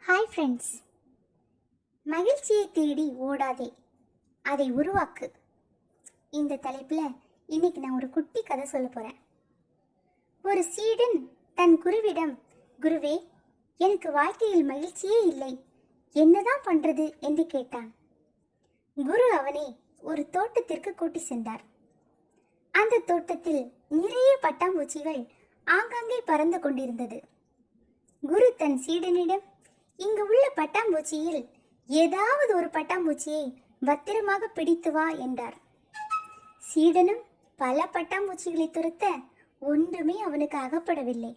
Hi friends. மகிழ்ச்சியை தேடி ஓடாதே, அதை உருவாக்கு. இந்த தலைப்பில் இன்னைக்கு நான் ஒரு குட்டி கதை சொல்ல போகிறேன். ஒரு சீடன் தன் குருவிடம், குருவே, எனக்கு வாழ்க்கையில் மகிழ்ச்சியே இல்லை, என்னதான் பண்ணுறது என்று கேட்டான். குரு அவனை ஒரு தோட்டத்திற்கு கூட்டி சென்றார். அந்த தோட்டத்தில் நிறைய பட்டாம்பூச்சிகள் ஆங்காங்கே பறந்து கொண்டிருந்தது. குரு தன் சீடனிடம், இங்கு உள்ள பட்டாம்பூச்சியில் ஏதாவது ஒரு பட்டாம்பூச்சியை பத்திரமாக பிடித்து வா என்றார். சீடனும் பல பட்டாம்பூச்சிகளை துரத்த ஒன்றுமே அவனுக்கு அகப்படவில்லை.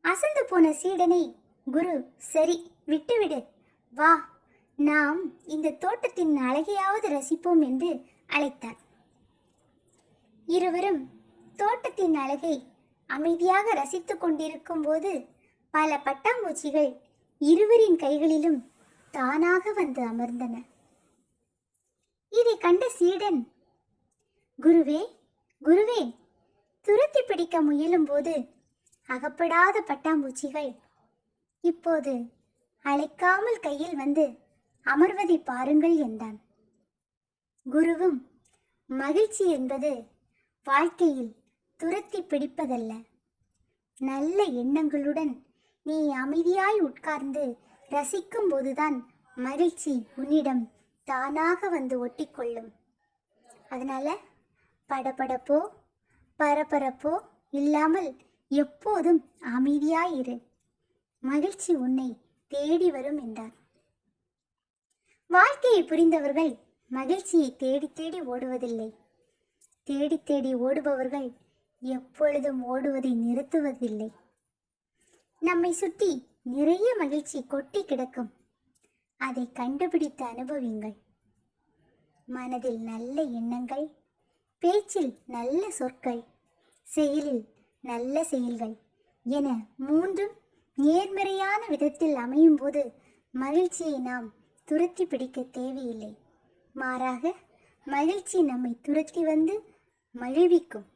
அசந்து போன சீடனை குரு, சரி விட்டுவிடு, வா, நாம் இந்த தோட்டத்தின் அழகையாவது ரசிப்போம் என்று அழைத்தார். இருவரும் தோட்டத்தின் அழகை அமைதியாக ரசித்துக் கொண்டிருக்கும் போது பல பட்டாம்பூச்சிகள் இருவரின் கைகளிலும் தானாக வந்து அமர்ந்தன. இதை கண்ட சீடன், குருவே, குருவே, துரத்தி பிடிக்க முயலும் போது அகப்படாத பட்டாம்பூச்சிகள் இப்போது அழைக்காமல் கையில் வந்து அமர்வதை பாருங்கள் என்றான். குருவும், மகிழ்ச்சி என்பது வாழ்க்கையில் துரத்தி பிடிப்பதல்ல, நல்ல எண்ணங்களுடன் நீ அமைதியாய் உட்கார்ந்து ரசிக்கும் போதுதான் மகிழ்ச்சி உன்னிடம் தானாக வந்து ஒட்டிக்கொள்ளும். அதனால படபடப்போ பரபரப்போ இல்லாமல் எப்போதும் அமைதியாயிரு, மகிழ்ச்சி உன்னை தேடி வரும் என்றார். வாழ்க்கையை புரிந்தவர்கள் மகிழ்ச்சியை தேடி தேடி ஓடுவதில்லை. தேடி தேடி ஓடுபவர்கள் எப்பொழுதும் ஓடுவதை நிறுத்துவதில்லை. நம்மை சுற்றி நிறைய மகிழ்ச்சி கொட்டி கிடக்கும். அதை கண்டுபிடித்து அனுபவியுங்கள். மனதில் நல்ல எண்ணங்கள், பேச்சில் நல்ல சொற்கள், செயலில் நல்ல செயல்கள் என மூன்றும் நேர்மறையான விதத்தில் அமையும் போது மகிழ்ச்சியை நாம் துரத்தி பிடிக்க தேவையில்லை. மாறாக மகிழ்ச்சி நம்மை துரத்தி வந்து மகிழ்விக்கும்.